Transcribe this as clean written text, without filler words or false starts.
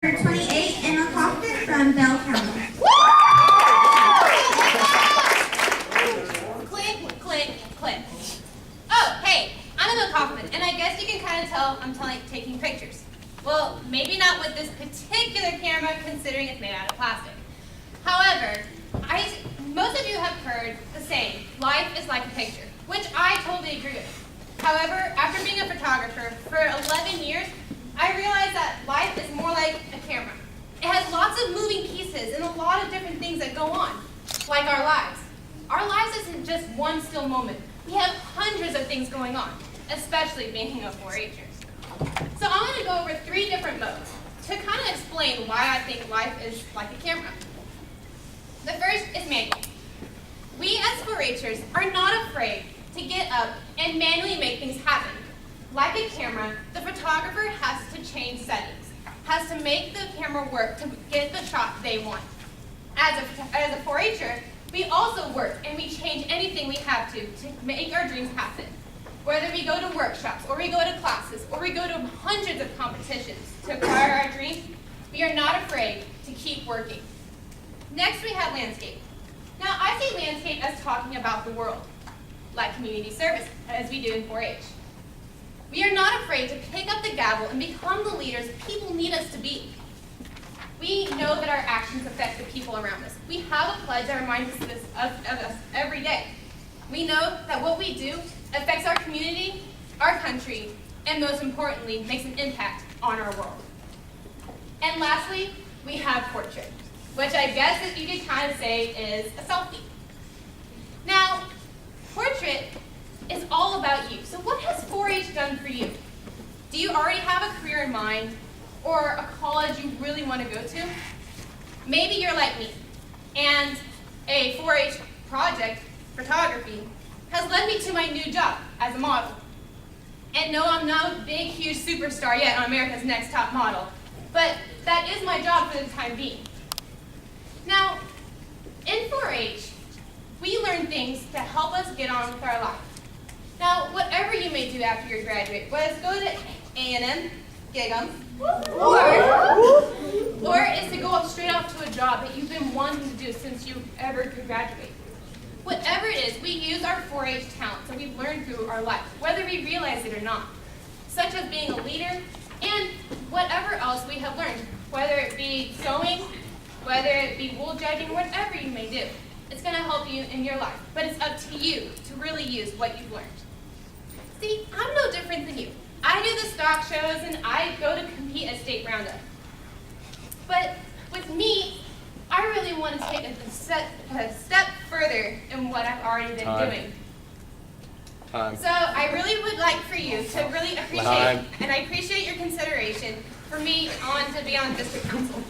Number 28, Emma Coffman from Bell County. Click, click, click. Oh, hey, I'm Emma Coffman, and I guess you can kind of tell I'm taking pictures. Well, maybe not with this particular camera, considering it's made out of plastic. However, most of you have heard the saying, life is like a picture, which I totally agree with. However, after being a photographer for 11 years, I realized that life is more like a camera. It has lots of moving pieces and a lot of different things that go on, like our lives. Our lives isn't just one still moment. We have hundreds of things going on, especially being a 4-H'ers. So I'm going to go over 3 different modes to kind of explain why I think life is like a camera. The first is manual. We as 4-H'ers are not afraid to get up and manually make things happen. Like a camera, the photographer has to change settings, has to make the camera work to get the shot they want. As a 4-H'er, we also work and we change anything we have to make our dreams happen. Whether we go to workshops, or we go to classes, or we go to hundreds of competitions to acquire our dreams, we are not afraid to keep working. Next, we have landscape. Now, I see landscape as talking about the world, like community service, as we do in 4-H. We are not afraid to pick up the gavel and become the leaders people need us to be. We know that our actions affect the people around us. We have a pledge that reminds us of us every day. We know that what we do affects our community, our country, and most importantly, makes an impact on our world. And lastly, we have portrait, which I guess that you could kind of say is a selfie. Now, portrait is all about you. So what has 4-H done for you? Do you already have a career in mind or a college you really want to go to? Maybe you're like me, and a 4-H project, photography, has led me to my new job as a model. And no, I'm not a big, huge superstar yet on America's Next Top Model, but that is my job for the time being. Now, in 4-H, we learn things to help us get on with our life. Now, whatever you may do after you graduate, whether it's go to A&M, Gig'em, or is to go straight off to a job that you've been wanting to do since you ever could graduate. Whatever it is, we use our 4-H talents that we've learned through our life, whether we realize it or not, such as being a leader and whatever else we have learned, whether it be sewing, whether it be wool judging, whatever you may do. It's going to help you in your life, but it's up to you to really use what you've learned. See, I'm no different than you. I do the stock shows and I go to compete at state roundup. But with me, I really want to take a step further in what I've already been doing. So I really would like for you to really appreciate, and I appreciate your consideration for me to be on district council.